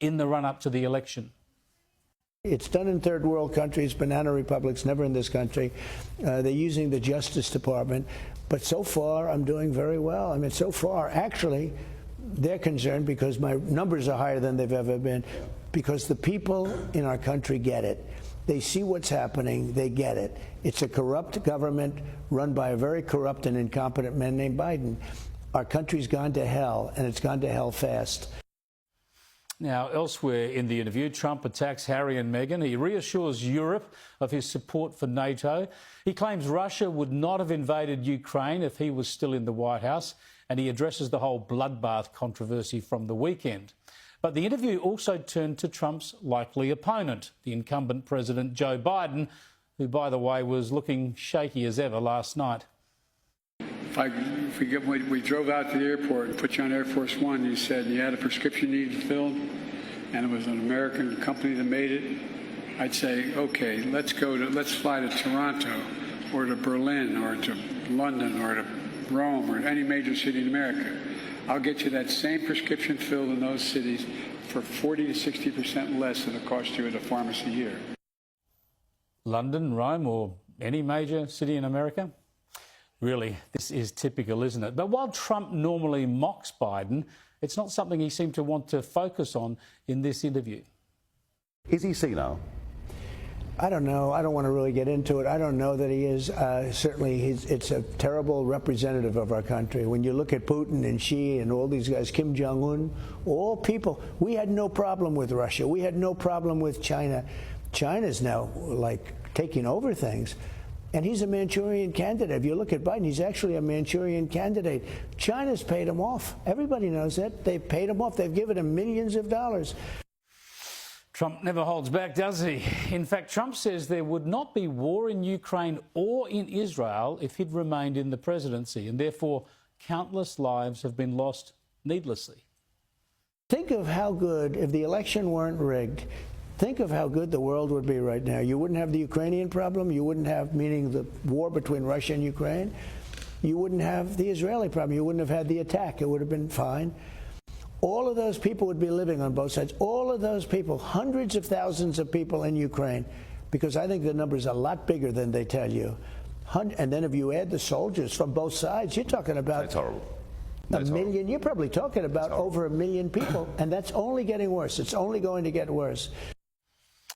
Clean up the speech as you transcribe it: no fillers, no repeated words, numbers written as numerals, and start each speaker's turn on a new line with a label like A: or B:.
A: in the run-up to the election.
B: It's done in third world countries, banana republics, never in this country. They're using the Justice Department. But so far, I'm doing very well. I mean, so far, actually, they're concerned because my numbers are higher than they've ever been, because the people in our country get it. They see what's happening. They get it. It's a corrupt government run by a very corrupt and incompetent man named Biden. Our country's gone to hell, and it's gone to hell fast.
A: Now, elsewhere in the interview, Trump attacks Harry and Meghan. He reassures Europe of his support for NATO. He claims Russia would not have invaded Ukraine if he was still in the White House, and he addresses the whole bloodbath controversy from the weekend. But the interview also turned to Trump's likely opponent, the incumbent President Joe Biden, who, by the way, was looking shaky as ever last night.
C: We drove out to the airport and put you on Air Force One. You said you had a prescription needed filled, and it was an American company that made it. I'd say, okay, let's fly to Toronto, or to Berlin, or to London, or to Rome, or any major city in America. I'll get you that same prescription filled in those cities for 40 to 60% less than it cost you at a pharmacy here.
A: London, Rome, or any major city in America? Really, this is typical, isn't it? But while Trump normally mocks Biden, it's not something he seemed to want to focus on in this interview.
D: Is he senile?
B: I don't know. I don't want to really get into it. I don't know that he is. Certainly, it's a terrible representative of our country. When you look at Putin and Xi and all these guys, Kim Jong-un, all people, we had no problem with Russia. We had no problem with China. China's now, like, taking over things. And he's a Manchurian candidate. If you look at Biden, he's actually a Manchurian candidate. China's paid him off. Everybody knows that. They've paid him off. They've given him millions of dollars.
A: Trump never holds back, does he? In fact, Trump says there would not be war in Ukraine or in Israel if he'd remained in the presidency, and therefore countless lives have been lost needlessly.
B: Think of how good, if the election weren't rigged, think of how good the world would be right now. You wouldn't have the Ukrainian problem. You wouldn't have, meaning the war between Russia and Ukraine. You wouldn't have the Israeli problem. You wouldn't have had the attack. It would have been fine. All of those people would be living on both sides. All of those people, hundreds of thousands of people in Ukraine, because I think the number's a lot bigger than they tell you. And then if you add the soldiers from both sides, you're talking about
D: That's horrible.
B: a million. You're probably talking about over 1 million people, and that's only getting worse. It's only going to get worse.